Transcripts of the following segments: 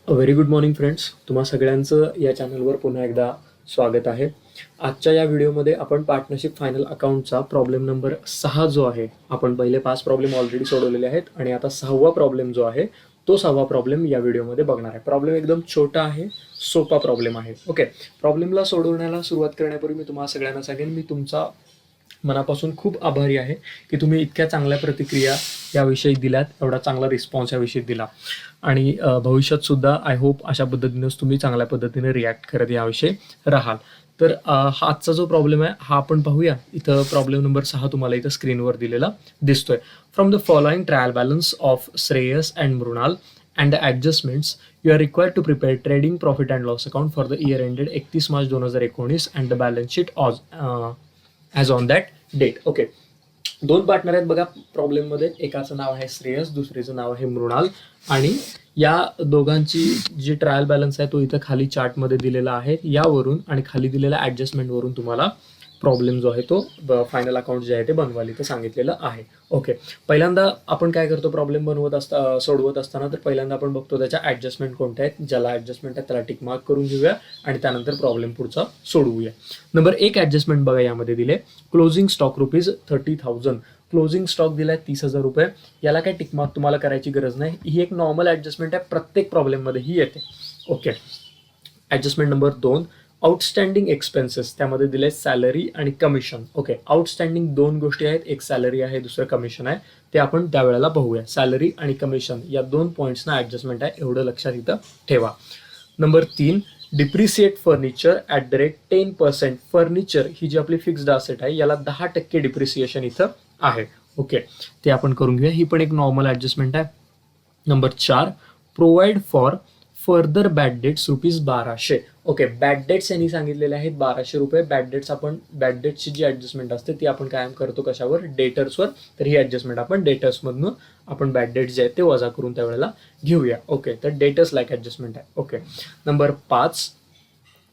Very good morning friends. तुम्हा सगळ्यांचं या चॅनलवर पुन्हा एकदा स्वागत आहे. आजच्या या व्हिडिओमध्ये आपण पार्टनरशिप फायनल अकाउंटचा प्रॉब्लेम नंबर 6 जो आहे, आपण पहिले 5 प्रॉब्लेम ऑलरेडी सोडवलेले आहेत आणि आता 6वा प्रॉब्लेम जो आहे तो 6वा प्रॉब्लेम या व्हिडिओमध्ये बघणार आहे. प्रॉब्लेम एकदम छोटा आहे, सोपा प्रॉब्लेम आहे. ओके, प्रॉब्लेमला सोडवण्याला सुरुवात करण्यापूर्वी मी तुम्हाला सगळ्यांना सांगेन, मी तुमचा मनापासून खूप आभारी आहे की तुम्ही इतक्या चांगल्या प्रतिक्रिया याविषयी दिल्यात, एवढा चांगला रिस्पॉन्स याविषयी दिला आणि भविष्यात सुद्धा आय होप अशा पद्धतीनेच तुम्ही चांगल्या पद्धतीने रिॲक्ट करत याविषयी राहाल. तर हा आजचा जो प्रॉब्लेम आहे हा आपण पाहूया. इथं प्रॉब्लेम नंबर 6 तुम्हाला इथं स्क्रीनवर दिलेला दिसतोय. From the following trial balance of Shreyas and Mrinal and the adjustments you are required to prepare trading profit and loss account for the year ended 31 March 2019 and the balance sheet as on that date. Okay, दोन partner आहेत बघा प्रॉब्लेममध्ये. एकाचं नाव आहे श्रेयस, दुसरीचं नाव आहे मृणाल आणि या दोघांची जी ट्रायल बॅलन्स आहे तो इथं खाली चार्टमध्ये दिलेला आहे. यावरून आणि खाली दिलेल्या ॲडजस्टमेंटवरून तुम्हाला प्रॉब्लेम जो आहे तो फायनल अकाउंट जे आहे ते बनवायला इथं सांगितलेलं आहे. ओके, पहिल्यांदा आपण काय करतो, प्रॉब्लेम सोडवत असताना तर पहिल्यांदा आपण बघतो त्याच्या ॲडजस्टमेंट कोणत्या आहेत. ज्याला ॲडजस्टमेंट आहे त्याला टिक मार्क करून घेऊया आणि त्यानंतर प्रॉब्लेम पुढचा सोडवूया. नंबर 1 ॲडजस्टमेंट बघा यामध्ये दिले. Closing stock ₹30,000. क्लोजिंग स्टॉक दिलाय ₹30,000. याला काय टिक मार्क तुम्हाला करायची गरज नाही. ही एक नॉर्मल ॲडजस्टमेंट आहे, प्रत्येक प्रॉब्लेममध्ये ही येते. Okay, adjustment number 2 outstanding expenses. त्यामध्ये दिले सॅलरी आणि कमिशन. ओके, आउटस्टँडिंग दोन गोष्टी आहेत, एक सॅलरी आहे, दुसरं कमिशन आहे. ते आपण त्यावेळेला बघूया. सॅलरी आणि कमिशन या दोन पॉईंट्सना ॲडजस्टमेंट आहे, एवढं लक्षात इथं ठेवा. Number 3 depreciate furniture at the rate 10%. Furniture ही जी आपली फिक्स्ड असेट आहे याला 10% डिप्रिसिएशन इथं आहे. ओके, ते आपण करून घेऊया. ही पण एक नॉर्मल ॲडजस्टमेंट आहे. Number 4 provide for further bad debts ₹1200. Okay, bad debts यांनी सांगितलेले आहेत ₹1200. बॅड डेट्स आपण बॅड डेट्सची जी ॲडजस्टमेंट असते ती आपण कायम करतो कशावर, डेटर्सवर. तर ही ॲडजस्टमेंट आपण डेटर्समधून आपण बॅड डेट्स जे आहेत ते वजा करून त्यावेळेला घेऊया. ओके, तर डेटर्स लाईक ॲडजस्टमेंट आहे. Okay, number 5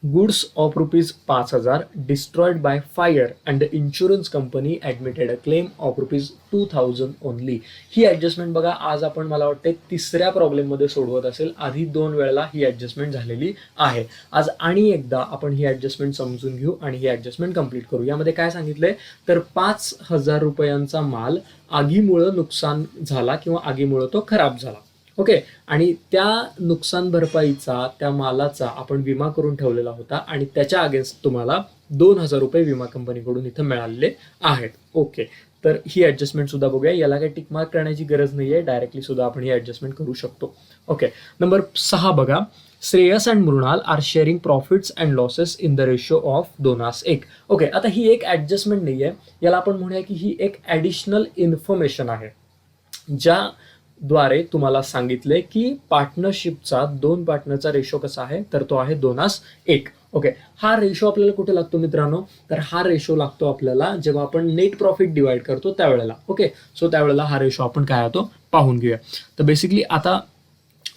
goods of ₹5,000 destroyed by fire and the insurance company admitted a claim of ₹2,000 only. He adjustment बघा आज आपण मला वाटते तिसऱ्या प्रॉब्लेममध्ये सोडवत असेल. आधी 2 वेळेला ही ॲडजस्टमेंट झालेली आहे. आज आणि एकदा आपण ही ॲडजस्टमेंट समजून घेऊ आणि ही ॲडजस्टमेंट कंप्लीट करू. यामध्ये काय सांगितलंय तर ₹5,000 माल आगीमुळं नुकसान झाला किंवा आगीमुळं तो खराब झाला. ओके, आणि त्या नुकसान भरपाईचा त्या मालाचा आपण विमा करून ठेवलेला होता आणि त्याच्या अगेन्स्ट तुम्हाला ₹2,000 विमा कंपनीकडून इथं मिळालेले आहेत. ओके, तर ही ॲडजस्टमेंट सुद्धा बघूया. याला काही टिक मार्क करण्याची गरज नाही आहे, डायरेक्टली सुद्धा आपण ही ॲडजस्टमेंट करू शकतो. ओके, नंबर 6 बघा. Shreyas and Mrinal are sharing profits and losses in the ratio of 2:1. Okay, आता ही एक ॲडजस्टमेंट नाही आहे, याला आपण म्हणूया की ही एक ॲडिशनल इन्फॉर्मेशन आहे ज्या द्वारे तुम्हाला सांगितले की पार्टनरशिपचा 2 पार्टनरचा रेशो कसा आहे तर तो आहे 2:1. ओके, हा रेशो आपल्याला कुठे लागतो मित्रांनो, तर हा रेशो लागतो आपल्याला जेव्हा आपण नेट प्रॉफिट डिवाइड करतो त्यावेळेला. ओके, सो त्यावेळेला हा रेशो आपण काय होतो पाहून घेऊया. तर बेसिकली आता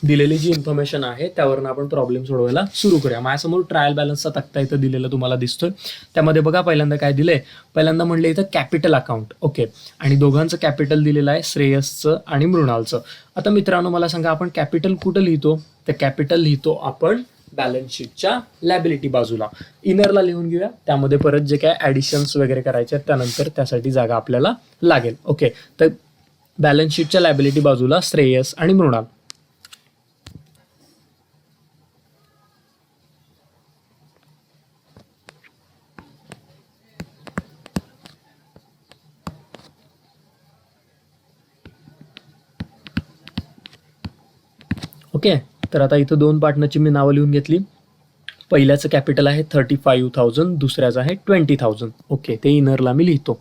दिलेली जी इन्फॉर्मेशन आहे त्यावरून आपण प्रॉब्लेम सोडवायला सुरू करूया. माझ्यासमोर ट्रायल बॅलन्सचा तक्ता इथं दिलेला तुम्हाला दिसतोय. त्यामध्ये बघा पहिल्यांदा काय दिलंय, पहिल्यांदा म्हणलं इथं कॅपिटल अकाउंट. ओके, आणि दोघांचं कॅपिटल दिलेलं आहे, श्रेयसचं आणि मृणालचं. आता मित्रांनो मला सांगा आपण कॅपिटल कुठं लिहितो, तर कॅपिटल लिहितो आपण बॅलन्स शीटच्या लॅबिलिटी बाजूला. इनरला लिहून घेऊया, त्यामध्ये परत जे काय ॲडिशन्स वगैरे करायचे आहेत त्यानंतर त्यासाठी जागा आपल्याला लागेल. ओके, तर बॅलन्स शीटच्या लॅबिलिटी बाजूला श्रेयस आणि मृणाल. ओके, तर आता इथं 2 पार्टनरची मी नावं लिहून घेतली. पहिल्याचं कॅपिटल आहे 35,000, दुसऱ्याचं आहे 20,000. ओके, ते इनरला मी लिहितो.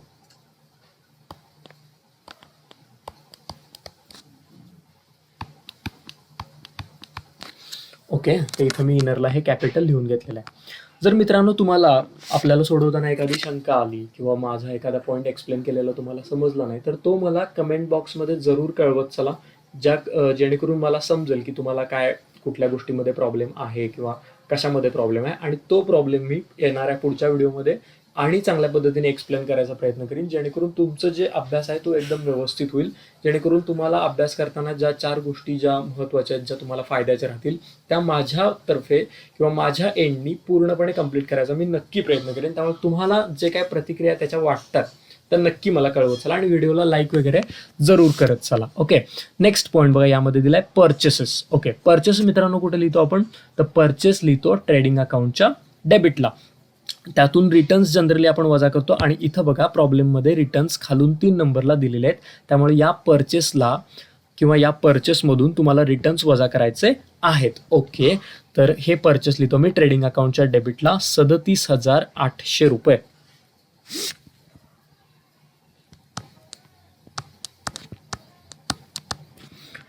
ओके, ते इथं मी इनरला हे कॅपिटल लिहून घेतलेलं आहे. जर मित्रांनो तुम्हाला आपल्याला सोडवताना एखादी शंका आली किंवा माझा एखादा पॉईंट एक्सप्लेन केलेला तुम्हाला समजला नाही तर तो मला कमेंट बॉक्समध्ये जरूर कळवत चला, जेणेकरून मला समजेल की तुम्हाला काय कुठल्या गोष्टीमध्ये प्रॉब्लेम आहे किंवा कशामध्ये प्रॉब्लेम आहे आणि तो प्रॉब्लेम मी येणाऱ्या पुढच्या व्हिडिओमध्ये आणि चांगल्या पद्धतीने एक्सप्लेन करायचा प्रयत्न करीन, जेणेकरून तुमचं जे अभ्यास आहे तो एकदम व्यवस्थित होईल, जेणेकरून तुम्हाला अभ्यास करताना ज्या 4 गोष्टी ज्या महत्त्वाच्या आहेत, ज्या तुम्हाला फायद्याच्या राहतील, त्या माझ्यातर्फे किंवा माझ्या एंडनी पूर्णपणे कंप्लीट करायचा मी नक्की प्रयत्न करेन. त्यामुळे तुम्हाला जे काय प्रतिक्रिया त्याच्या वाटतात तर नक्की मला कळवत चला आणि व्हिडिओला लाईक वगैरे जरूर करत चला. ओके, नेक्स्ट पॉईंट बघा, यामध्ये दिलाय परचेसेस. ओके, परचेस मित्रांनो कुठे लिहितो आपण, तर परचेस लिहितो ट्रेडिंग अकाउंटच्या डेबिटला. त्यातून रिटर्न्स जनरली आपण वजा करतो आणि इथं बघा प्रॉब्लेममध्ये रिटर्न्स खालून 3 नंबरला दिलेले आहेत. त्यामुळे या परचेसला किंवा या परचेसमधून तुम्हाला रिटर्न्स वजा करायचे आहेत. ओके, तर हे परचेस लिहितो मी ट्रेडिंग अकाउंटच्या डेबिटला 37,800 रुपये.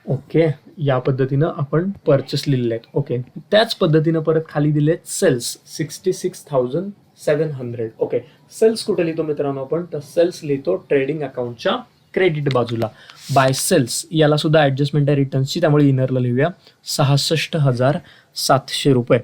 ओके, या पद्धतीनं आपण परचेस लिहिलेले आहेत. ओके, त्याच पद्धतीनं परत खाली दिले आहेत सेल्स 66,700. ओके, सेल्स कुठे लिहितो मित्रांनो आपण, तर सेल्स लिहितो ट्रेडिंग अकाउंटच्या क्रेडिट बाजूला. बाय सेल्स याला सुद्धा ऍडजस्टमेंट आहे रिटर्न्सची, त्यामुळे इनरला लिहूया 66,700 रुपये.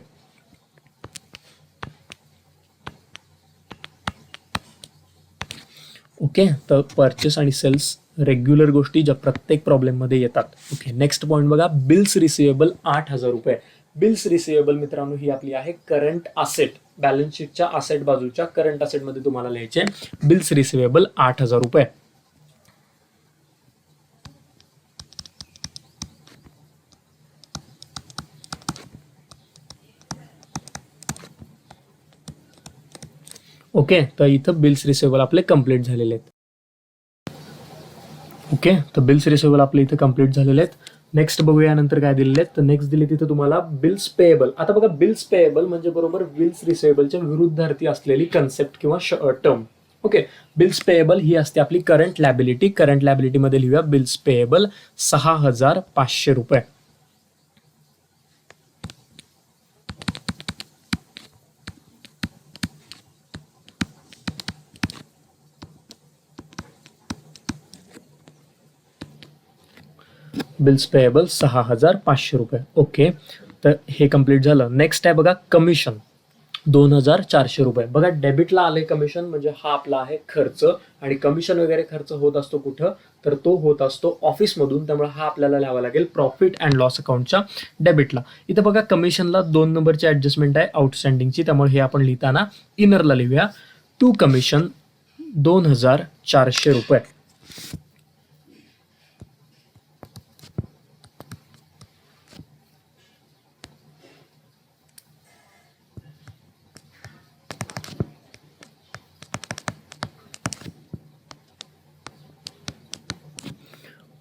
ओके, तर परचेस आणि सेल्स रेग्युलर गोष्टी ज्या प्रत्येक प्रॉब्लेममध्ये येतात. ओके, नेक्स्ट पॉईंट बघा, बिल्स रिसिवेबल 8,000 रुपये. बिल्स रिसिवेबल मित्रांनो ही आपली आहे करंट असेट, बॅलन्स शीटच्या असेट बाजूच्या करंट असेटमध्ये तुम्हाला लिहायचे बिल्स रिसिवेबल 8,000 रुपये. ओके, तर इथं बिल्स रिसिवेबल आपले कंप्लीट झालेले आहेत. ओके, तर बिल्स रिसिवेबल आपले इथं कंप्लीट झालेले आहेत. नेक्स्ट बघूया यानंतर काय दिलेले आहेत, तर नेक्स्ट दिले तिथे तुम्हाला बिल्स पेएबल. आता बघा बिल्स पेएबल म्हणजे बरोबर बिल्स रिसिवेबलच्या विरुद्धार्थी असलेली कन्सेप्ट किंवा टर्म. ओके, बिल्स पेएबल ही असते आपली करंट लॅबिलिटी. करंट लॅबिलिटीमध्ये लिहूया बिल्स पेएबल 6,500 रुपये. बिल्स पेएबल 6,500 रुपये. ओके, तर हे कंप्लीट झालं. नेक्स्ट आहे बघा कमिशन 2,400 रुपये. बघा डेबिटला आले कमिशन म्हणजे हा आपला आहे खर्च, आणि कमिशन वगैरे खर्च होत असतो कुठं, तर तो होत असतो ऑफिसमधून. त्यामुळे हा आपल्याला लिहावा लागेल प्रॉफिट अँड लॉस अकाउंटच्या डेबिटला. इथं बघा कमिशनला 2 नंबरची ऍडजस्टमेंट आहे आउटस्टँडिंगची, त्यामुळे हे आपण लिहिताना इनरला लिहूया टू कमिशन 2,400 रुपये.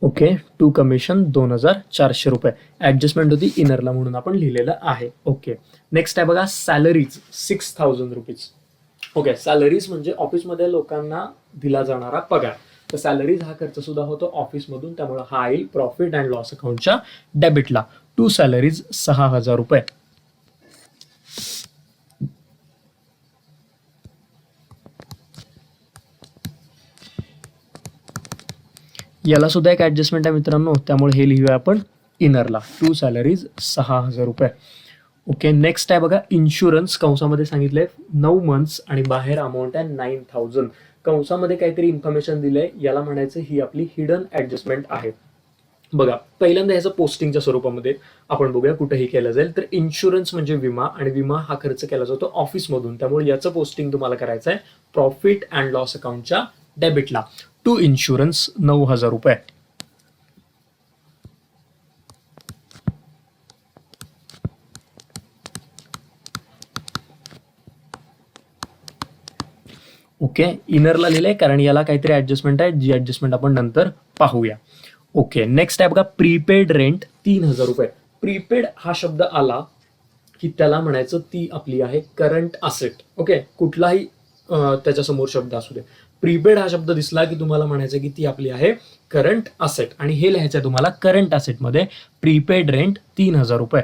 ओके, टू कमिशन 2,400 रुपये. ऍडजस्टमेंट होती इनरला म्हणून आपण लिहिलेलं आहे. ओके, नेक्स्ट आहे बघा सॅलरीज 6,000 रुपीज. ओके, सॅलरीज म्हणजे ऑफिसमध्ये लोकांना दिला जाणारा पगार. तर सॅलरीज हा खर्च सुद्धा होतो ऑफिसमधून, त्यामुळे हा येईल प्रॉफिट अँड लॉस अकाउंटच्या डेबिटला. टू सॅलरीज 6,000 रुपये. याला सुद्धा एक ऍडजस्टमेंट आहे मित्रांनो, त्यामुळे हे लिहूया आपण इनरला टू सॅलरीज 6,000 रुपये. ओके, नेक्स्ट आहे बघा इन्शुरन्स. कंसामध्ये सांगितलंय 9 मंथ्स आणि बाहेर अमाऊंट आहे 9,000. कंसामध्ये काहीतरी इन्फॉर्मेशन दिलंय, याला म्हणायचं ही आपली हिडन ऍडजस्टमेंट आहे. बघा पहिल्यांदा ह्याचं पोस्टिंगच्या स्वरूपामध्ये आपण बघूया कुठेही केलं जाईल. तर इन्शुरन्स म्हणजे विमा, आणि विमा हा खर्च केला जातो ऑफिसमधून, त्यामुळे याचं पोस्टिंग तुम्हाला करायचं आहे प्रॉफिट अँड लॉस अकाउंटच्या डेबिटला. टू इन्शुरन्स 9,000 रुपये. ओके, इनरला लिहिलंय कारण याला काहीतरी ऍडजस्टमेंट आहे, जी ऍडजस्टमेंट आपण नंतर पाहूया. ओके, नेक्स्ट आहे बघा प्रीपेड रेंट 3,000 रुपये. प्रीपेड हा शब्द आला की त्याला म्हणायचं ती आपली आहे करंट असेट. ओके, कुठलाही त्याच्यासमोर शब्द असू दे, प्रीपेड हा शब्द दिसला की तुम्हाला म्हणायचं की ती आपली आहे करंट असेट, आणि हे लिहायचं आहे तुम्हाला करंट असेटमध्ये प्रीपेड रेंट 3,000 रुपये.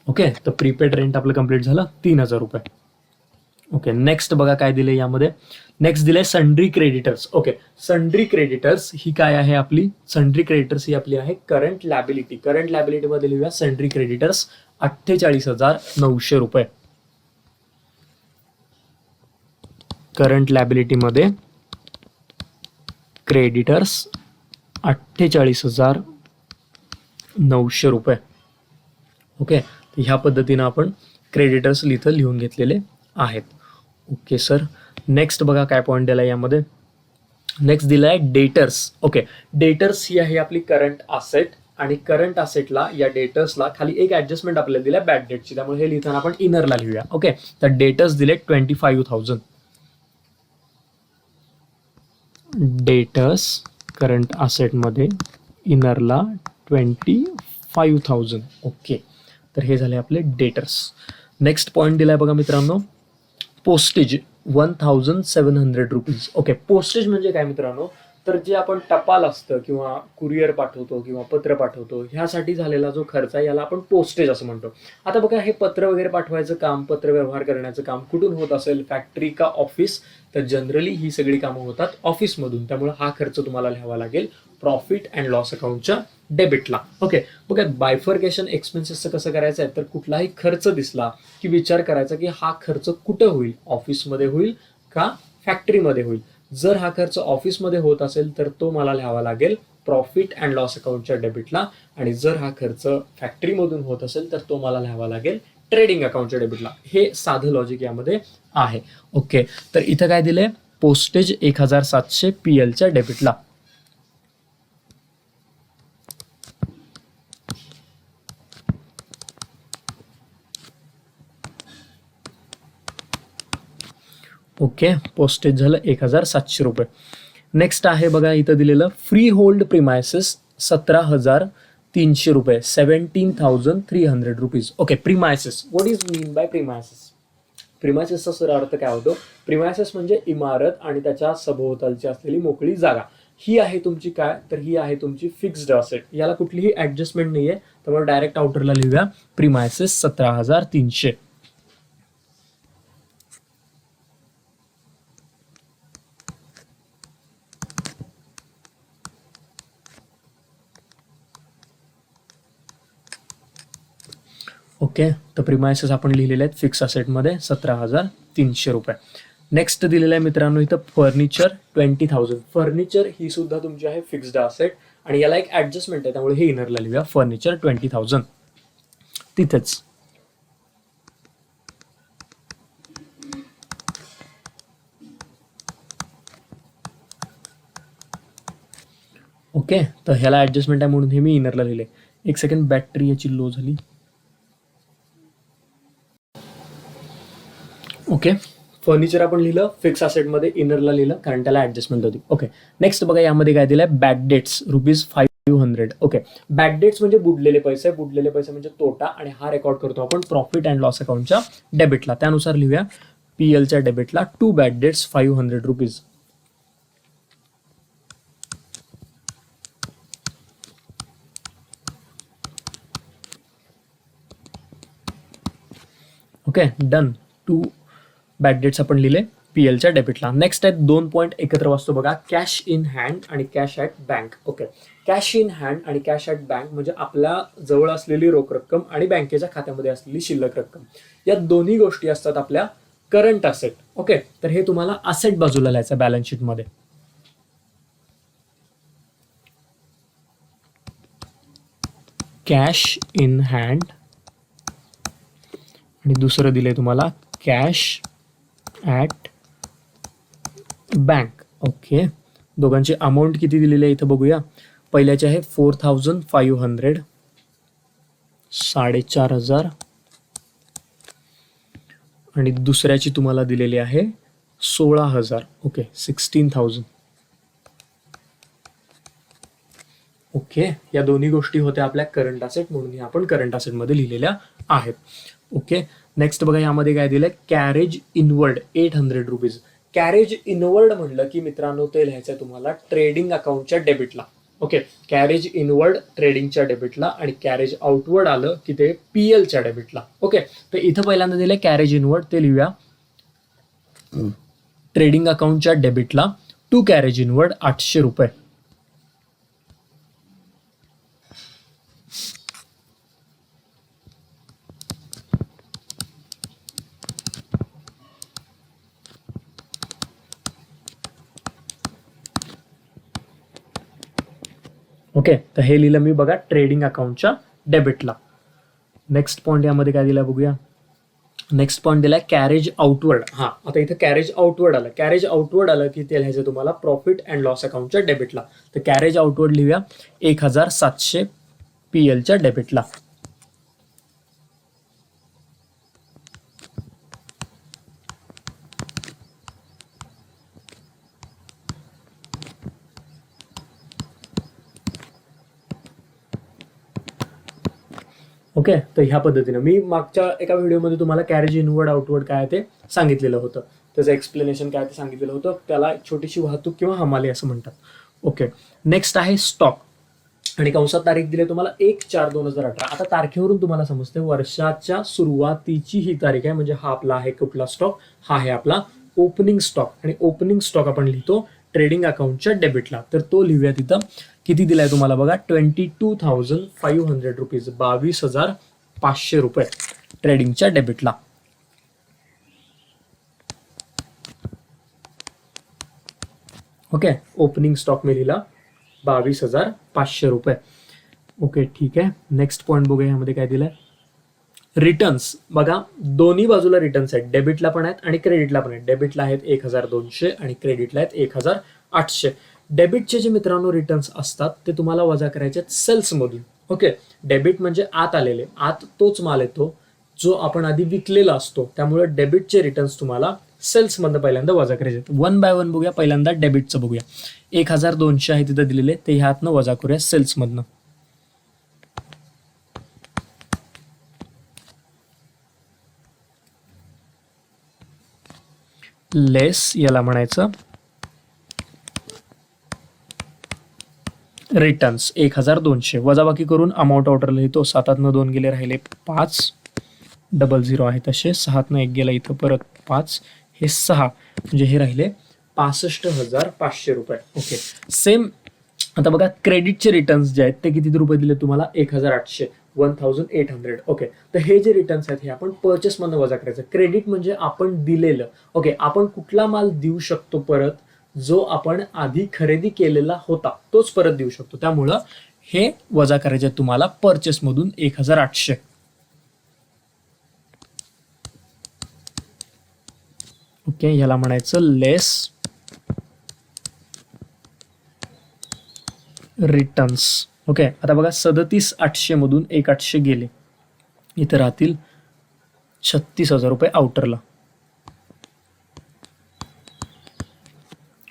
ओके, तर प्रीपेड रेंट आपलं कंप्लीट झालं 3,000 रुपये. ओके, नेक्स्ट बघा काय दिले यामध्ये. नेक्स्ट दिले sundry creditors. Okay, sundry creditors ही काय आहे आपली, सन्ड्री क्रेडिटर्स ही आपली आहे करंट लॅबिलिटी. करंट लॅबिलिटी मध्ये लिहूया सन्ड्री क्रेडिटर्स 48,900 रुपये. करंट लॅबिलिटी मध्ये क्रेडिटर्स 48,900 रुपये. ओके, ह्या पद्धतीनं आपण क्रेडिटर्स इथं लिहून घेतलेले आहेत. ओके सर, नेक्स्ट बघा काय पॉईंट दिला यामध्ये. नेक्स्ट दिला आहे डेटर्स. ओके, डेटर्स ही आहे आपली करंट असेट आणि करंट असेटला या डेटर्सला खाली एक ऍडजस्टमेंट आपल्याला दिल्या बॅड डेटची, त्यामुळे हे लिहिताना आपण इनरला लिहूया. ओके, तर डेटर्स दिले 25,000. डेटर्स करंट असेटमध्ये इनरला 25,000. ओके, तर हे झाले आपले डेटर्स. नेक्स्ट पॉईंट दिलाय बघा मित्रांनो, पोस्टेज 1,700 रुपीज. ओके, पोस्टेज म्हणजे काय मित्रांनो, तर जे आपण टपाल असतं किंवा कुरिअर पाठवतो किंवा पत्र पाठवतो ह्यासाठी झालेला जो खर्च आहे याला आपण पोस्टेज असं म्हणतो. आता बघा, हे पत्र वगैरे पाठवायचं काम, पत्र व्यवहार करण्याचं काम कुठून होत असेल, फॅक्टरी का ऑफिस, तर जनरली ही सगळी कामं होतात ऑफिसमधून. त्यामुळे हा खर्च तुम्हाला लिहावा लागेल प्रॉफिट अँड लॉस अकाउंटच्या डेबिटला. ओके, बघा बायफर्केशन एक्सपेन्सेसचं कसं करायचं आहे, तर कुठलाही खर्च दिसला की विचार करायचा की हा खर्च कुठं होईल, ऑफिसमध्ये होईल का फॅक्टरीमध्ये होईल. जर हा खर्च ऑफिसमध्ये होत असेल तर तो मला लिहावा लागेल प्रॉफिट अँड लॉस अकाउंटच्या डेबिटला, आणि जर हा खर्च फॅक्टरीमधून होत असेल तर तो मला लिहावा लागेल ट्रेडिंग अकाउंटच्या डेबिटला. हे साधं लॉजिक यामध्ये आहे. ओके, तर इथं काय दिलंय, पोस्टेज 1,700 PLच्या डेबिटला. ओके, पोस्टेज झालं 1,700 रुपये. नेक्स्ट आहे बघा इथं दिलेलं फ्री होल्ड प्रिमायसेस 17,300 रुपये, 17,300 rupees. Okay, premises, what is mean by premises. प्रिमायसेसचा सर अर्थ काय होतो, प्रिमायसेस म्हणजे इमारत आणि त्याच्या सभोवतालची असलेली मोकळी जागा. ही आहे तुमची काय, तर ही आहे तुमची फिक्स्ड असेट. याला कुठलीही ऍडजस्टमेंट नाहीये, त्यामुळे डायरेक्ट आउटरला लिहूया प्रिमायसेस 17,300. ओके, तर प्रिमायसेस आपण लिहिलेले आहेत फिक्स असेटमध्ये 17,300 रुपये. नेक्स्ट दिलेलं आहे मित्रांनो इथं फर्निचर 20,000. फर्निचर ही सुद्धा तुमची आहे फिक्स्ड असेट आणि याला एक ऍडजस्टमेंट आहे, त्यामुळे हे इनरला लिहूया फर्निचर 20,000 तिथेच. ओके, तर ह्याला ऍडजस्टमेंट आहे म्हणून हे मी इनरला लिहिले. एक सेकंड, बॅटरी याची लो झाली. ओके, फर्निचर आपण लिहिलं फिक्स असेटमध्ये, इनरला लिहिलं कारण त्याला ऍडजस्टमेंट होती. ओके, नेक्स्ट बघा यामध्ये काय दिलंय, bad debts ₹500. Okay, bad debts म्हणजे बुडलेले पैसे. बुडलेले पैसे म्हणजे तोटा, आणि हा रेकॉर्ड करतो आपण प्रॉफिट अँड लॉस अकाउंटच्या डेबिटला. त्यानुसार लिहूया PLच्या डेबिटला 2 bad debts ₹500. Okay, done. 2 bad debts आपण लिहिले PLच्या डेबिटला. नेक्स्ट आहेत 2 पॉईंट एकत्र वाचतो बघा, कॅश इन हँड आणि cash at bank. Okay, cash in hand आणि कॅश ॲट बँक म्हणजे आपल्या जवळ असलेली रोख रक्कम आणि बँकेच्या खात्यामध्ये असलेली शिल्लक रक्कम, या दोन्ही गोष्टी असतात आपल्या करंट असेट. ओके, तर हे तुम्हाला असेट बाजूला लिहायचं बॅलन्स शीटमध्ये. कॅश इन हँड आणि दुसरं दिलंय तुम्हाला कॅश ॲट बँक. ओके, दोघांची अमाऊंट किती दिलेली आहे इथं बघूया. पहिल्याची आहे 4,500, 4,500, आणि दुसऱ्याची तुम्हाला दिलेली आहे 16,000. ओके, 16,000. ओके, या दोन्ही गोष्टी होत्या आपल्या करंट असेट, म्हणून आपण करंट असेटमध्ये लिहिलेल्या आहेत. ओके, नेक्स्ट बघा यामध्ये काय दिलंय, carriage inward 800 rupees. Carriage inward म्हणलं की मित्रांनो ते लिहायचं तुम्हाला ट्रेडिंग अकाउंटच्या डेबिटला. ओके, कॅरेज इनवर्ड ट्रेडिंगच्या डेबिटला आणि कॅरेज आउटवर्ड आलं की ते PLच्या डेबिटला. ओके, तर इथं पहिल्यांदा दिलंय कॅरेज इनवर्ड, ते लिहूया ट्रेडिंग अकाउंटच्या डेबिटला टू कॅरेज इनवर्ड 800 रुपये. ओके, तर हे लिहिलं मी बघा ट्रेडिंग अकाउंटच्या डेबिटला. नेक्स्ट पॉईंट यामध्ये काय दिला बघूया. नेक्स्ट पॉईंट दिलाय कॅरेज आउटवर्ड. हा, आता इथं कॅरेज आउटवर्ड आलं. कॅरेज आउटवर्ड आलं की ते लिहायचं तुम्हाला प्रॉफिट अँड लॉस अकाउंटच्या डेबिटला. तर कॅरेज आउटवर्ड लिहूया 1700 PLच्या डेबिटला. ओके, तर ह्या पद्धतीनं मी मागच्या एका व्हिडिओमध्ये तुम्हाला कॅरेज इनवर्ड आउटवर्ड काय ते सांगितलेलं होतं. त्याचं एक्सप्लेनेशन काय ते सांगितलेलं होतं. त्याला एक छोटीशी वाहतूक किंवा हमाली असं म्हणतात. ओके, नेक्स्ट आहे स्टॉक आणि कंसात तारीख दिली तुम्हाला 1/4/2018. आता तारखेवरून तुम्हाला समजते वर्षाच्या सुरुवातीची ही तारीख आहे. म्हणजे हा आपला आहे कुठला स्टॉक, हा आहे आपला ओपनिंग स्टॉक. आणि ओपनिंग स्टॉक आपण लिहितो ट्रेडिंग अकाउंटच्या डेबिटला. तर तो लिहूया तिथं. किती दिलाय तुम्हाला बघा 22,500 रुपीज, 22,500 रुपये ट्रेडिंगच्या डेबिटला. ओके, ओपनिंग स्टॉक मी लिहिला 22,500 रुपये. ओके, ठीक आहे. नेक्स्ट पॉईंट बघूया यामध्ये काय दिलंय. रिटर्न्स बघा, दोन्ही बाजूला रिटर्न्स आहेत. डेबिटला पण आहेत आणि क्रेडिटला पण आहेत. डेबिटला आहेत 1,200 आणि क्रेडिटला आहेत 1,800. डेबिटचे जे मित्रांनो रिटर्न्स असतात ते तुम्हाला वजा करायचे आहेत सेल्समधून. ओके, डेबिट म्हणजे आत आलेले, आत तोच माल येतो जो आपण आधी विकलेला असतो. त्यामुळे डेबिटचे रिटर्न्स तुम्हाला सेल्समधनं पहिल्यांदा वजा करायचे आहेत. 1 बाय 1 बघूया. पहिल्यांदा डेबिटचं बघूया. 1,200 आहे तिथं दिलेले, ते ह्यातनं वजा करूया सेल्समधनं. लेस याला म्हणायचं रिटर्न्स 1,200 वजाबाकी करून अमाऊंट ऑर्डर लिहितो. 7तनं 2 गेले, राहिले 5. 00 आहे तसे. 6तनं 1 गेला, इथं परत 5, हे 6, म्हणजे हे राहिले 65,500 रुपये. Okay, same. आता बघा क्रेडिटचे रिटर्न्स जे आहेत ते किती रुपये दिले तुम्हाला 1,800, 1,800. ओके, तर हे जे रिटर्न्स आहेत हे आपण परचेस मधून वजा करायचं. क्रेडिट म्हणजे आपण दिलेलं. ओके, आपण कुठला माल देऊ शकतो परत, जो आपण आधी खरेदी केलेला होता तोच परत देऊ शकतो. त्यामुळं हे वजा करायचे तुम्हाला परचेस मधून 1,800. ओके, याला म्हणायचं लेस रिटर्न्स. ओके, आता बघा 37,800 मधून 1,800 गेले, इथं राहतील 36,000 रुपये आउटरला.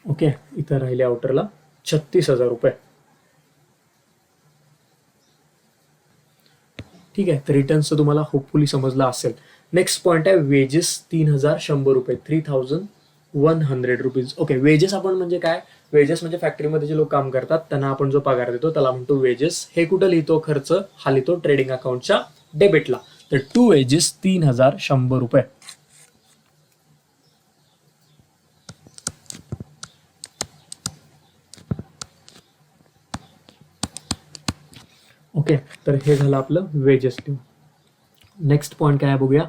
ओके, इथं राहिले आउटरला 36,000 रुपये. ठीक आहे, तर रिटर्न्सचं तुम्हाला होपफुली समजलं असेल. नेक्स्ट पॉईंट आहे वेजेस 3,100 रुपये, 3,100 रुपीज. ओके, वेजेस आपण म्हणजे काय, वेजेस म्हणजे फॅक्टरीमध्ये जे लोक काम करतात त्यांना आपण जो पगार देतो त्याला म्हणतो वेजेस. हे कुठं लिहितो खर्च, हा लिहितो ट्रेडिंग अकाउंटच्या डेबिटला. तर टू वेजेस 3,100 रुपये. ओके, तर हे झालं आपलं वेजेस लिहून. नेक्स्ट पॉईंट काय बघूया.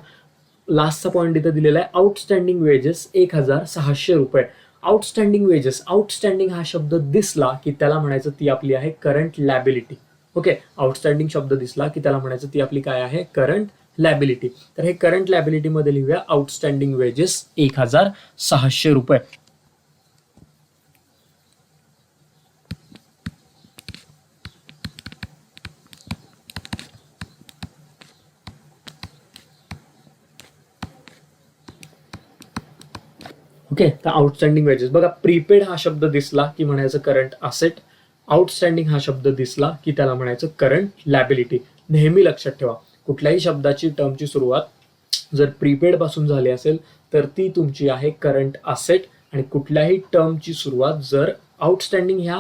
लास्टचा पॉईंट इथं दिलेला आहे आउटस्टँडिंग वेजेस 1,600 रुपये. आउटस्टँडिंग वेजेस, आउटस्टँडिंग हा शब्द दिसला की त्याला म्हणायचं ती आपली आहे करंट लॅबिलिटी. ओके, आउटस्टँडिंग शब्द दिसला की त्याला म्हणायचं ती आपली काय आहे करंट लॅबिलिटी. तर हे करंट लॅबिलिटी मध्ये लिहूया आउटस्टँडिंग वेजेस 1,600 रुपये. ओके, तर आउटस्टँडिंग वेजेस बघा, प्रीपेड हा शब्द दिसला की म्हणायचं करंट असेट. आउटस्टँडिंग हा शब्द दिसला की त्याला म्हणायचं करंट लॅबिलिटी. नेहमी लक्षात ठेवा, कुठल्याही शब्दाची टर्मची सुरुवात जर प्रीपेड पासून झाली असेल तर ती तुमची आहे करंट असेट, आणि कुठल्याही टर्मची सुरुवात जर आउटस्टँडिंग ह्या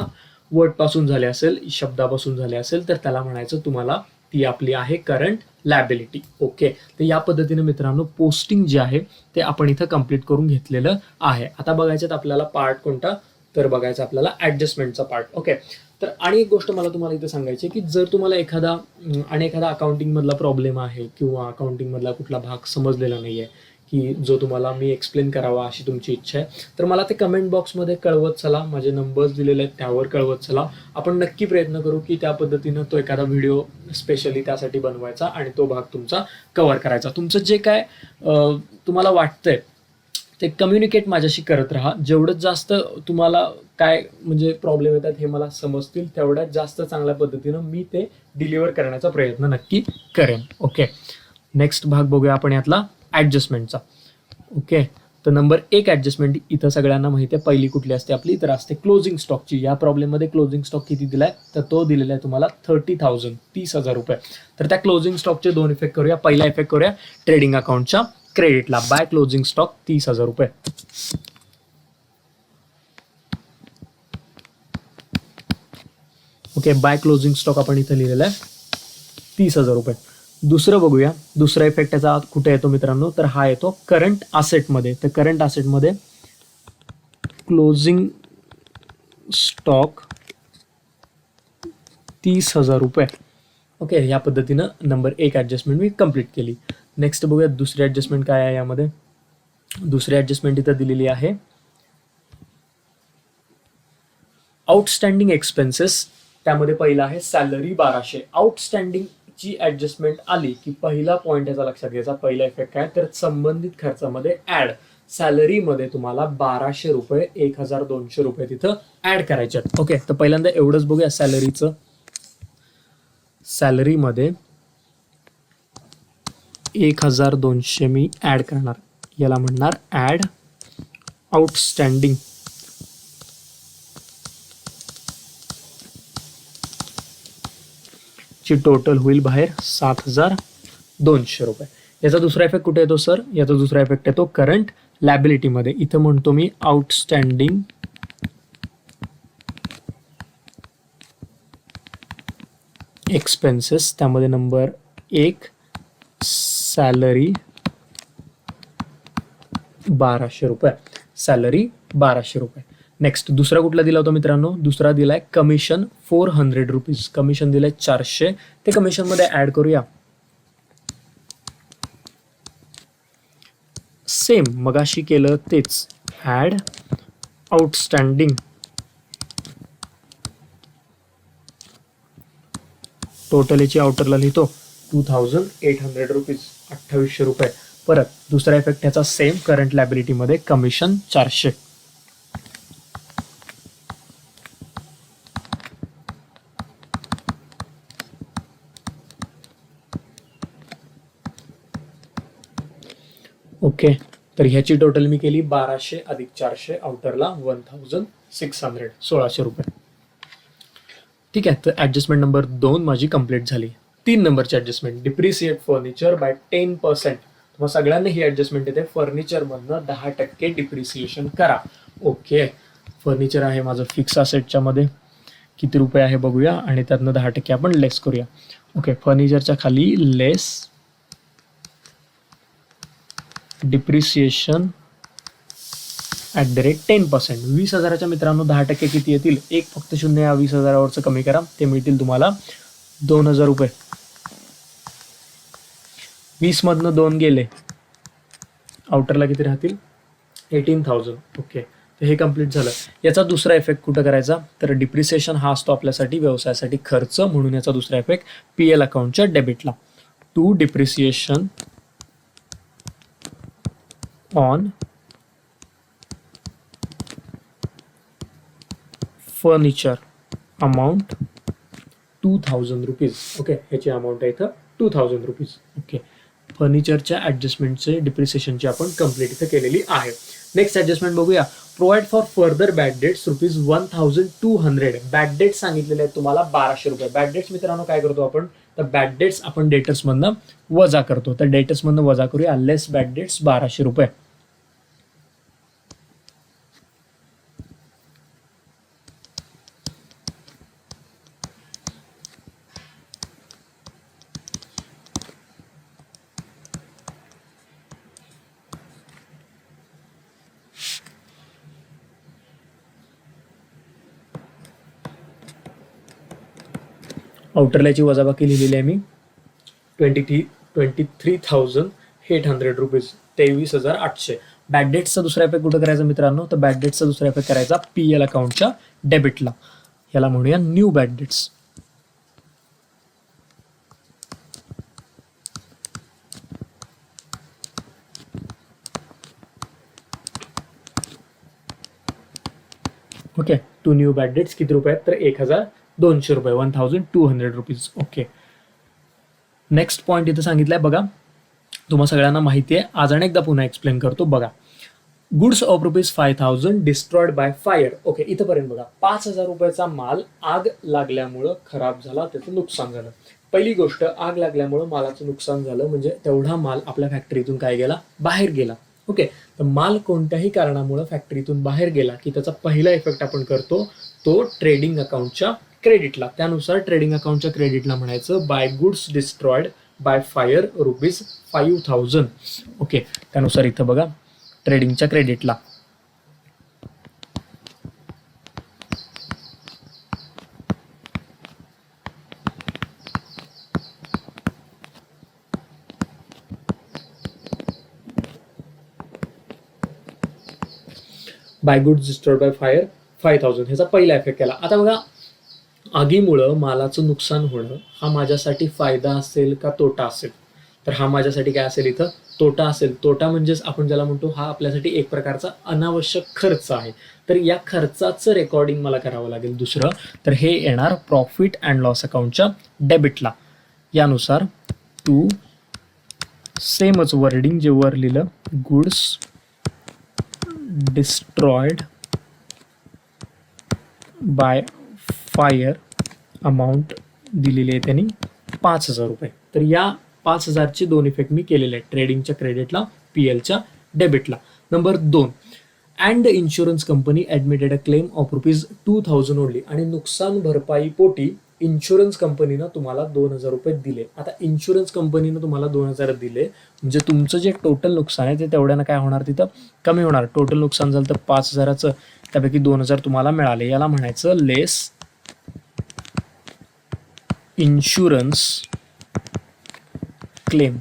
वर्ड पासून झाली असेल, शब्दापासून झाली असेल, तर त्याला म्हणायचं तुम्हाला ती आपली आहे करंट लॅबिलिटी. ओके, तर या पद्धतीने मित्रांनो पोस्टिंग जे आहे ते आपण इथं कम्प्लीट करून घेतलेलं आहे. आता बघायचं आपल्याला पार्ट कोणता, तर बघायचं आपल्याला ऍडजस्टमेंटचा पार्ट. ओके, तर आणि एक गोष्ट मला तुम्हाला इथे सांगायची आहे की जर तुम्हाला एखादा अकाउंटिंग मधला प्रॉब्लेम आहे किंवा अकाउंटिंग मधला कुठला भाग समजलेला नाहीये की जो तुम्हाला मी एक्सप्लेन करावा अशी तुमची इच्छा आहे, तर मला ते कमेंट बॉक्समध्ये कळवत चला. माझे नंबर्स दिलेले आहेत त्यावर कळवत चला. आपण नक्की प्रयत्न करू की त्या पद्धतीनं तो एखादा व्हिडिओ स्पेशली त्यासाठी बनवायचा आणि तो भाग तुमचा कव्हर करायचा. तुमचं जे काय तुम्हाला वाटतंय ते कम्युनिकेट माझ्याशी करत राहा. जेवढंच जास्त तुम्हाला काय म्हणजे प्रॉब्लेम येतात हे मला समजतील तेवढ्याच जास्त चांगल्या पद्धतीनं मी ते डिलिव्हर करण्याचा प्रयत्न नक्की करेन. ओके, नेक्स्ट भाग बघूया आपण यातला ॲडजस्टमेंटचा. ओके, तर नंबर 1 ॲडजस्टमेंट इथं सगळ्यांना माहिती आहे पहिली कुठली असते आपली, तर असते क्लोजिंग स्टॉकची. या प्रॉब्लेममध्ये क्लोजिंग स्टॉक किती दिलाय, तर तो दिलेला आहे तुम्हाला 30,000 30,000 रुपये. तर त्या क्लोजिंग स्टॉकचे दोन इफेक्ट करूया. पहिला इफेक्ट करूया ट्रेडिंग अकाउंटच्या क्रेडिटला. बाय क्लोजिंग स्टॉक 30,000 रुपये. ओके, बाय क्लोजिंग स्टॉक आपण इथं लिहिलेला आहे 30,000 रुपये. दुसरं बघूया, दुसरा इफेक्ट त्याचा कुठे येतो मित्रांनो, तर हा येतो करंट असेटमध्ये. तर करंट असेटमध्ये क्लोजिंग स्टॉक 30,000 रुपये. ओके, या पद्धतीनं नंबर 1 ॲडजस्टमेंट मी कंप्लीट केली. नेक्स्ट बघूया दुसरी ॲडजस्टमेंट काय आहे यामध्ये. दुसरी ॲडजस्टमेंट इथं दिलेली आहे आउटस्टँडिंग एक्सपेन्सेस. त्यामध्ये पहिला आहे सॅलरी 1200. आउटस्टँडिंग ची ऍडजस्टमेंट आली की पहिला पॉईंट याचा लक्षात घ्यायचा. पहिला इफेक्ट काय, तर संबंधित खर्चामध्ये ऍड सॅलरीमध्ये तुम्हाला 1200 रुपये 1200 रुपये तिथं ऍड करायचे. ओके, तर पहिल्यांदा एवढंच बघूया सॅलरीचं. सॅलरीमध्ये 1200 मी ऍड करणार, याला म्हणणार ऍड आउटस्टँडिंग. ची टोटल होईल बाहेर 7,200 रुपये. याचा दुसरा इफेक्ट कुठे येतो सर, याचा दुसरा इफेक्ट येतो करंट लॅबिलिटीमध्ये. इथं म्हणतो मी आउटस्टँडिंग एक्सपेन्सेस. त्यामध्ये नंबर 1 सॅलरी 1200 रुपये. सॅलरी 1200 रुपये. नेक्स्ट दुसरा कुठला दिला होता मित्रांनो, दुसरा दिलाय कमिशन 400 रुपीज. कमिशन दिलंय 400. ते कमिशन मध्ये ऍड करूया. सेम मगाशी केलं तेच, ऍड आउटस्टँडिंग टोटल याची आउटरला लिहितो 2,800 रुपीज 2800 रुपये. परत दुसरा इफेक्ट त्याचा सेम करंट लॅबिलिटीमध्ये कमिशन 400. ओके, तर ह्याची टोटल मी केली 1200 अधिक 400 आउटरला 1,600 1600 रुपये. ठीक आहे, तर ऍडजस्टमेंट नंबर 2 माझी कंप्लीट झाली. 3 नंबरची ऍडजस्टमेंट डिप्रिसिएट फर्निचर बाय 10%. तुम्हाला सगळ्यांना ही ऍडजस्टमेंट येते. फर्निचरमधनं 10% डिप्रिसिएशन करा. ओके, फर्निचर आहे माझं फिक्स असेटच्या मध्ये. किती रुपये आहे बघूया आणि त्यातनं 10% आपण लेस करूया. ओके, फर्निचरच्या खाली लेस डिप्रिसिएशन @ 10%. 20,000च्या मित्रांनो 10% किती येतील, एक फक्त शून्य या 20,000वरचं कमी करा, ते मिळतील तुम्हाला 2,000 रुपये. 20 मधनं 2 गेले, आउटरला किती राहतील 18,000. ओके, तर हे कम्प्लीट झालं. याचा दुसरा इफेक्ट कुठं करायचा, तर डिप्रिसिएशन हा असतो आपल्यासाठी व्यवसायासाठी खर्च, म्हणून याचा दुसरा इफेक्ट PL अकाउंटच्या डेबिटला. To depreciation on furniture amount 2,000 rupees. Okay, ह्याची अमाऊंट आहे इथं 2,000 रुपीज. ओके, फर्निचरच्या ऍडजस्टमेंटचे डिप्रिसिएशनची आपण कंप्लीट इथं केलेली आहे. नेक्स्ट ऍडजस्टमेंट बघूया. Provide for further bad debts rupees 1,200. Bad debts सांगितलेले आहेत तुम्हाला 1200 रुपये. बॅड डेट्स मित्रांनो काय करतो आपण, तर बॅड डेट्स आपण डेटर्समधनं वजा करतो. तर डेटर्समधनं वजा करूया. लेस बॅड डेट्स 1200 रुपये. आउटरल्याची वजाबाकी लिहिलेली आहे मी 23,800 रुपीज, 23,800. बॅकडेट्सचा दुसरा इफेक्ट कुठं करायचा मित्रांनो, तर बॅकडेट्सचा दुसरा इफेक्ट करायचा PL अकाउंटच्या डेबिटला. याला म्हणूया न्यू बॅकडेट्स. ओके, 2 न्यू बॅकडेट्स किती रुपये आहेत, तर 1,200 रुपये, 1,200 रुपीज. ओके, नेक्स्ट पॉईंट इथं सांगितलंय बघा, तुम्हा सगळ्यांना माहिती आहे, आज आणि एकदा पुन्हा एक्सप्लेन करतो बघा. Goods of ₹5,000 destroyed by fire. Okay, इथंपर्यंत बघा, 5,000 रुपयाचा माल आग लागल्यामुळं खराब झाला, त्याचं नुकसान झालं. पहिली गोष्ट, आग लागल्यामुळं मालाचं नुकसान झालं म्हणजे तेवढा माल आपल्या फॅक्टरीतून काय गेला, बाहेर गेला. ओके, तर माल कोणत्याही कारणामुळं फॅक्टरीतून बाहेर गेला की त्याचा पहिला इफेक्ट आपण करतो तो ट्रेडिंग अकाउंटच्या क्रेडिटला. त्यानुसार ट्रेडिंग अकाउंटच्या क्रेडिटला म्हणायचं by goods destroyed by fire ₹5,000. Okay, त्यानुसार इथं बघा ट्रेडिंगच्या क्रेडिटला by goods destroyed by fire 5,000, ह्याचा पहिला इफेक्ट केला. आता बघा, आगीमुळं मालाचं नुकसान होणं हा माझ्यासाठी फायदा असेल का तोटा असेल, तर हा माझ्यासाठी काय असेल, इथं तोटा असेल. तोटा म्हणजेच आपण ज्याला म्हणतो हा आपल्यासाठी एक प्रकारचा अनावश्यक खर्च आहे. तर या खर्चाचं रेकॉर्डिंग मला करावं लागेल. दुसरं तर हे येणार प्रॉफिट अँड लॉस अकाउंटच्या डेबिटला. यानुसार टू सेमच वर्डिंग जे वर लिहिलं, goods destroyed by fire amount दिलेली आहे त्यांनी 5,000 रुपये. तर या 5,000चे दोन इफेक्ट मी केलेले आहेत, ट्रेडिंगच्या क्रेडिटला, PLच्या डेबिटला. Number 2, and insurance company admitted a claim of ₹2,000 only. आणि नुकसान भरपाई पोटी इन्शुरन्स कंपनीनं तुम्हाला 2,000 रुपये दिले. आता इन्शुरन्स कंपनीनं तुम्हाला 2,000 दिले म्हणजे तुमचं जे टोटल नुकसान आहे ते तेवढ्यानं काय होणार, तिथं कमी होणार. टोटल नुकसान झालं तर 5,000चं, त्यापैकी 2,000 तुम्हाला मिळाले. याला म्हणायचं लेस इन्शुरन्स क्लेम.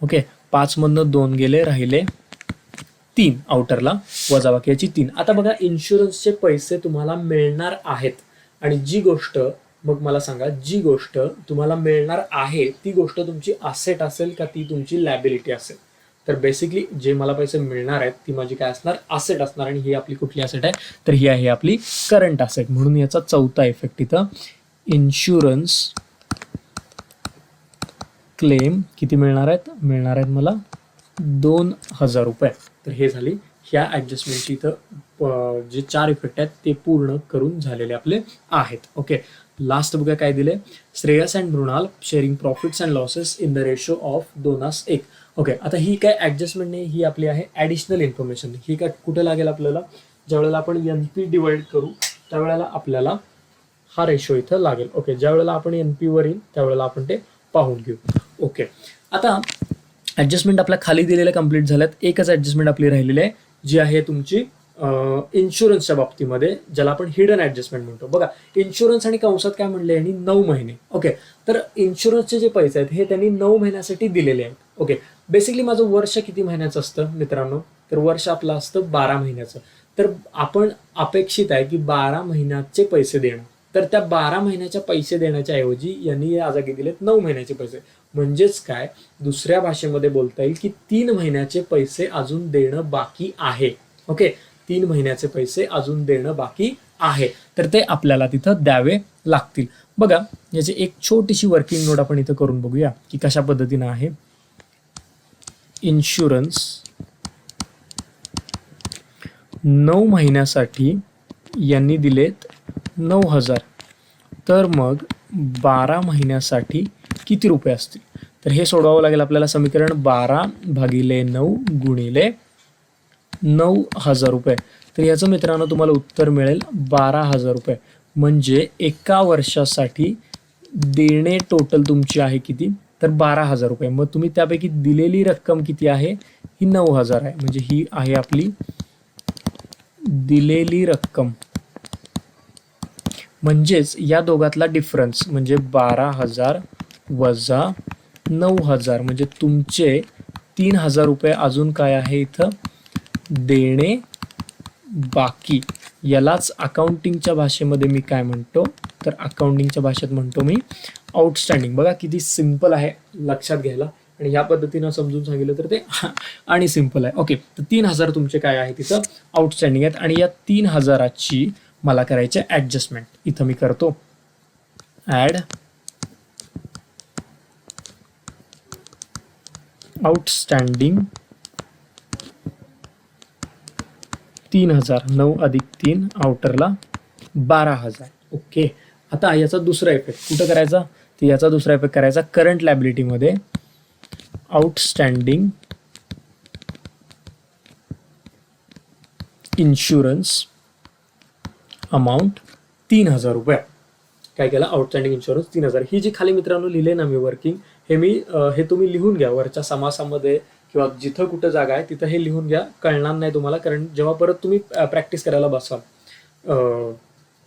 ओके, 5 मधनं 2 गेले, राहिले 3. आउटरला वजाबाकी याची 3. आता बघा, इन्शुरन्सचे पैसे तुम्हाला मिळणार आहेत आणि जी गोष्ट, मग मला सांगा, जी गोष्ट तुम्हाला मिळणार आहे ती गोष्ट तुमची असेट असेल का ती तुमची लायबिलिटी असेल. तर बेसिकली जे मला पैसे मिळणार आहेत ती माझी काय असणार, असेट असणार. आणि ही आपली कुठली असेट आहे, तर ही आहे आपली करंट असेट. म्हणून याचा चौथा इफेक्ट इथं, इन्शुरन्स क्लेम किती मिळणार आहेत, मिळणार आहेत मला 2,000 रुपये. तर हे झाली ह्या ॲडजस्टमेंटची इथं जे 4 इफेक्ट आहेत ते पूर्ण करून झालेले आपले आहेत. ओके, लास्ट बघा काय दिले, Shreyas and Mrinal sharing profits and losses in the ratio of 2:1. Okay, आता ही काय ॲडजस्टमेंट नाही, ही आपली आहे ॲडिशनल इन्फॉर्मेशन. ही काय कुठे लागेल आपल्याला, ज्यावेळेला आपण NP डिवाइड करू त्यावेळेला आपल्याला हा रेशो इथं लागेल. ओके, ज्यावेळेला आपण NP वर येईल त्यावेळेला आपण ते पाहून घेऊ. ओके, आता ॲडजस्टमेंट आपल्या खाली दिलेल्या कंप्लीट झाल्यात. एकच ॲडजस्टमेंट आपली राहिलेली आहे जी आहे तुमची इन्शुरन्सच्या बाबतीमध्ये, ज्याला आपण हिडन ॲडजस्टमेंट म्हणतो. बघा, इन्शुरन्स आणि कंसात काय म्हणले यांनी, 9 महिने. ओके, तर इन्शुरन्सचे जे पैसे आहेत हे त्यांनी 9 महिन्यासाठी दिलेले आहेत. ओके, बेसिकली माझं वर्ष किती महिन्याचं असतं मित्रांनो, तर वर्ष आपलं असतं 12 महिन्याचं. तर आपण अपेक्षित आहे की 12 महिन्याचे पैसे देणं. तर त्या 12 महिन्याच्या पैसे देण्याच्या ऐवजी यांनी या जागी दिलेत 9 महिन्याचे पैसे. म्हणजेच काय, दुसऱ्या भाषेमध्ये बोलता येईल की 3 महिन्याचे पैसे अजून देणं बाकी आहे. ओके, 3 महिन्याचे पैसे अजून देणं बाकी आहे, तर ते आपल्याला तिथं द्यावे लागतील. बघा, याची एक छोटीशी वर्किंग नोट आपण इथं करून बघूया की कशा पद्धतीनं आहे. इन्शुरन्स 9 महिन्यासाठी यांनी दिलेत 9,000, तर मग 12 महिन्यासाठी किती रुपये असतील, तर हे सोडवावं लागेल आपल्याला. समीकरण 12/9 गुणिले 9,000 रुपये. तर याचं मित्रांनो तुम्हाला उत्तर मिळेल 12,000 रुपये. म्हणजे एका वर्षासाठी देणे टोटल तुमची आहे किती, तर 12,000 रुपये. मग तुम्ही त्यापैकी दिलेली रक्कम किती आहे, ही 9,000 आहे. म्हणजे ही आहे आपली दिलेली रक्कम. म्हणजेच या दोघातला डिफरन्स म्हणजे 12,000 वजा 9,000 म्हणजे तुमचे 3,000 रुपये अजून काय आहे इथं देणे बाकी. यालाच अकाउंटिंगच्या भाषेमध्ये मी काय म्हणतो तर अकाउंटिंगच्या भाषेत म्हणतो मी आउटस्टँडिंग. बघा किती सिंपल आहे लक्षात घ्यायला, आणि ह्या पद्धतीनं समजून सांगितलं तर ते आणि सिंपल आहे. ओके, तर 3,000 तुमचे काय आहे तिथं आउटस्टँडिंग आहेत, आणि या 3,000ची मला करायचे ऍडजस्टमेंट. इथं मी करतो ऍड आउटस्टँडिंग 3,000 9 अधिक 3 आउटरला 12,000. ओके, आता याचा दुसरा इफेक्ट कुठं करायचा तर याचा दुसरा इफेक्ट करायचा करंट लायबिलिटीमध्ये. आउटस्टँडिंग इन्शुरन्स अमाऊंट 3,000 रुपये. काय केलं आउटस्टँडिंग इन्शुरन्स 3,000. ही जी खाली मित्रांनो लिहिले ना मी वर्किंग, हे तुम्ही लिहून घ्या वरच्या समासामध्ये किंवा जिथं कुठं जागा आहे तिथं हे लिहून घ्या. कळणार नाही तुम्हाला, कारण जेव्हा परत तुम्ही प्रॅक्टिस करायला बसाल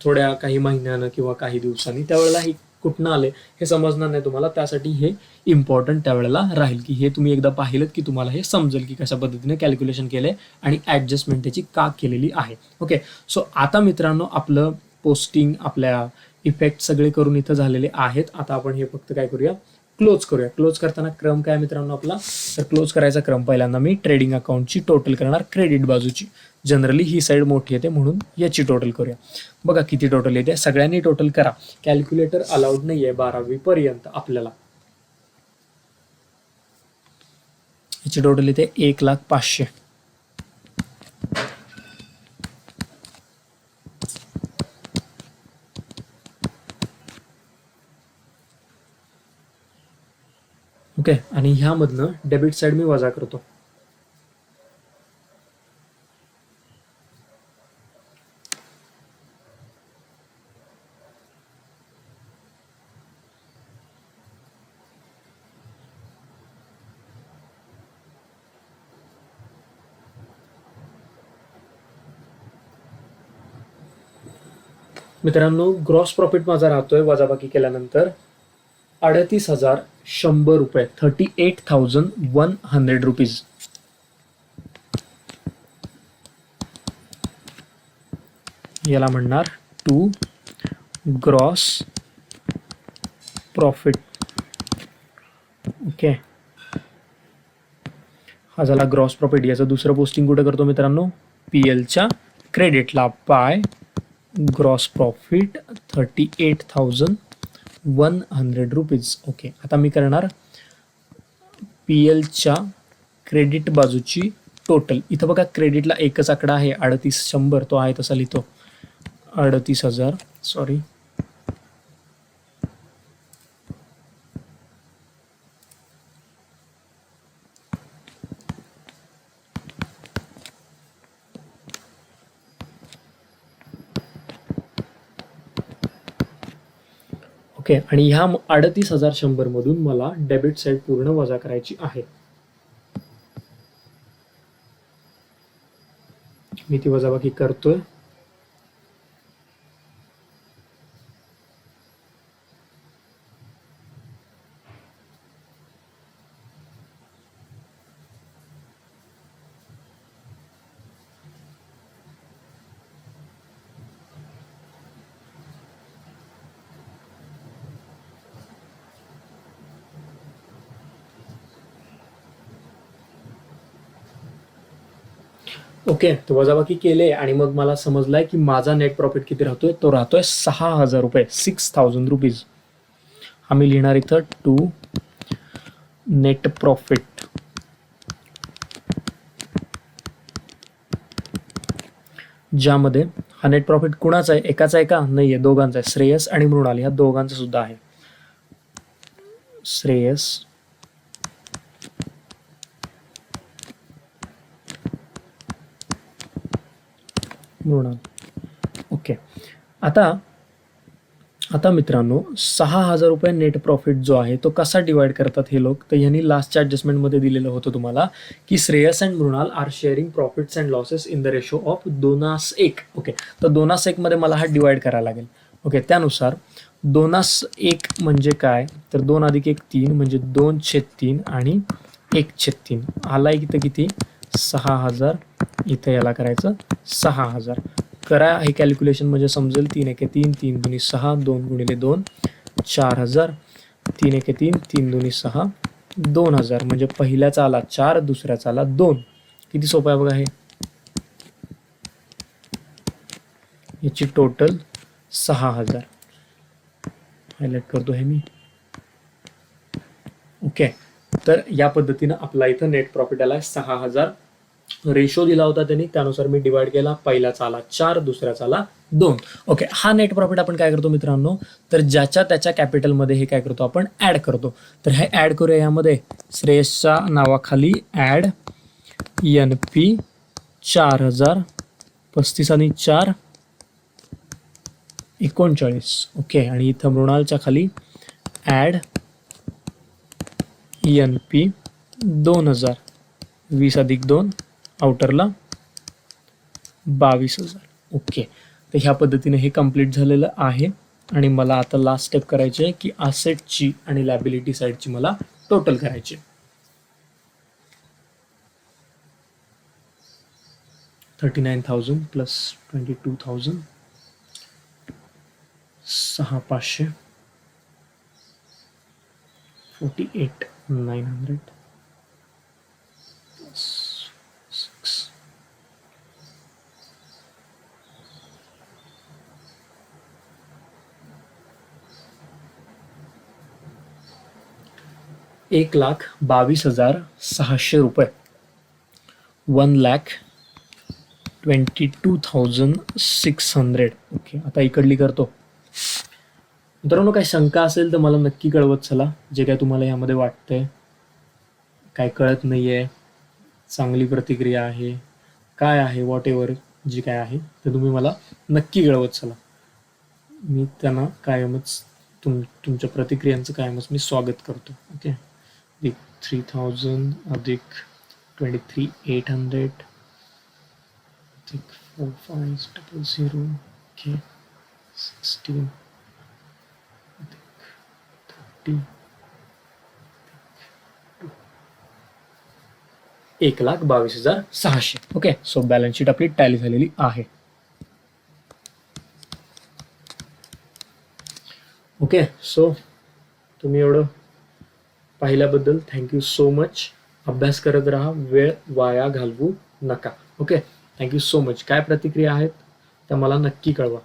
थोड्या काही महिन्यानं किंवा काही दिवसांनी, त्यावेळेला हे कुठनं आले हे समजणार नाही तुम्हाला. त्यासाठी हे इम्पॉर्टंट त्यावेळेला राहील की हे तुम्ही एकदा पाहिलं की तुम्हाला हे समजेल की कशा पद्धतीने कॅल्क्युलेशन केले आणि ऍडजस्टमेंट त्याची का केलेली आहे. ओके, सो आता मित्रांनो आपलं पोस्टिंग आपल्या इफेक्ट सगळे करून इथं झालेले आहेत. आता आपण हे फक्त काय करूया क्लोज करूया. क्लोज करताना क्रम काय मित्रांनो आपला, तर क्लोज करायचा क्रम पहिल्यांदा मी ट्रेडिंग अकाउंटची टोटल करणार क्रेडिट बाजूची. जनरली ही साईड मोठी येते म्हणून याची टोटल करूया. बघा किती टोटल येते, सगळ्यांनी टोटल करा. कॅल्क्युलेटर अलाउड नाही आहे 12वी पर्यंत आपल्याला. याची टोटल येते 1,05,000. ओके, आणि ह्यामधनं डेबिट साईड मी वजा करतो. मित्रांनो ग्रॉस प्रॉफिट माझा राहतोय वजाबाकी केल्यानंतर 38,100 रुपये, 38,100 रुपीज. याला म्हणणार टू ग्रॉस प्रॉफिट. ओके, हा झाला ग्रॉस प्रॉफिट. याचं दुसरं पोस्टिंग कुठे करतो मित्रांनो, PLच्या क्रेडिटला by gross profit 38,100 rupees. Okay, आता मी करणार PLच्या क्रेडिट बाजूची टोटल. इथं बघा क्रेडिटला एकच आकडा आहे 38,100, तो आहे तसा लिहितो 38,000. सॉरी, ओके, आणि ह्या 38,100 मधून मला डेबिट साईड पूर्ण वजा करायची आहे. मी ती वजाबाकी करतोय. ओके, तो वजाबाकी केले आणि मग मला समजलाय की माझा नेट प्रॉफिट किती राहतोय, तो राहतोय 6,000 रुपये, 6,000 रुपीज. आम्ही लिहिणार इथं टू नेट प्रॉफिट ज्यामध्ये हा नेट प्रॉफिट कुणाचा आहे, एकाचा आहे का नाहीये, दोघांचा आहे. श्रेयस आणि मृणाल ह्या दोघांचा सुद्धा आहे. श्रेयस मृणाल. ओके, आता मित्रांनो 6,000 रुपये नेट प्रॉफिट जो आहे तो कसा डिवाइड करतात हे लोक, तर यांनी लास्टच्या ॲडजस्टमेंटमध्ये दिलेलं होतं तुम्हाला की Shreyas and Mrinal are sharing profits and losses in the ratio of 2:1. Okay, तर 2:1 मध्ये मला हा डिवाइड करायला लागेल. ओके, त्यानुसार 2/1 म्हणजे काय, तर 2 + 1 3 म्हणजे 2/3 आणि 1/3 आला इथं किती 6,000. इथं याला करायचं 6,000. करा हे कॅल्क्युलेशन म्हणजे समजेल. 3 × 3 3 × 6 2 × 2 4,000. 3 × 3 3 × 6 2,000 म्हणजे पहिल्याचा आला 4, दुसऱ्याचा आला 2. किती सोपं आहे बघा हे. याची टोटल 6,000. हायलाइट करतो हे मी. ओके, तर या पद्धतीनं आपला इथं नेट प्रॉफिट आला 6,000. रेशो दिला होता त्यांनी, त्यानुसार मी डिवाइड केला. पहिल्याचा आला 4, दुसऱ्याचा आला 2. ओके, हा नेट प्रॉफिट आपण काय करतो मित्रांनो, तर ज्याच्या त्याच्या कॅपिटलमध्ये हे काय करतो आपण ॲड करतो. तर हे ॲड करूया. यामध्ये श्रेयसच्या नावाखाली ॲड NP 4,000 35 आणि 4 39. ओके, आणि इथं मृणालच्या खाली ॲड NP 2,000 20 + 2 आउटरला 22,000. ओके, तर ह्या पद्धतीने हे कंप्लीट झालेलं आहे. आणि मला आता लास्ट स्टेप करायची आहे की असेटची आणि लायबिलिटी साईडची मला टोटल करायची. 39,000 प्लस 22,000 6,500 48,900 प्लस 6 1,22,600 रुपये. 1,22,600. ओके, आता इकडली करतो. मित्रांनो, काही शंका असेल तर मला नक्की कळवत चला. जे काय तुम्हाला यामध्ये वाटतंय, काय कळत नाहीये, चांगली प्रतिक्रिया आहे, काय आहे, वॉट एव्हर जी काय आहे ते तुम्ही मला नक्की कळवत चला. मी त्यांना कायमच तुमच्या प्रतिक्रियांचं कायमच मी स्वागत करतो. ओके, 3,000 अधिक 23,800 अधिक 4,500 ओके 16 अधिक 30 1,22,600. ओके, सो बॅलन्स शीट आपली टॅली झालेली आहे. ओके, सो तुम्ही एवढं पाहिल्याबद्दल थँक्यू सो मच. अभ्यास करत राहा, वेळ वाया घालवू नका. Okay, thank you so much. काय प्रतिक्रिया आहेत त्या मला नक्की कळवा.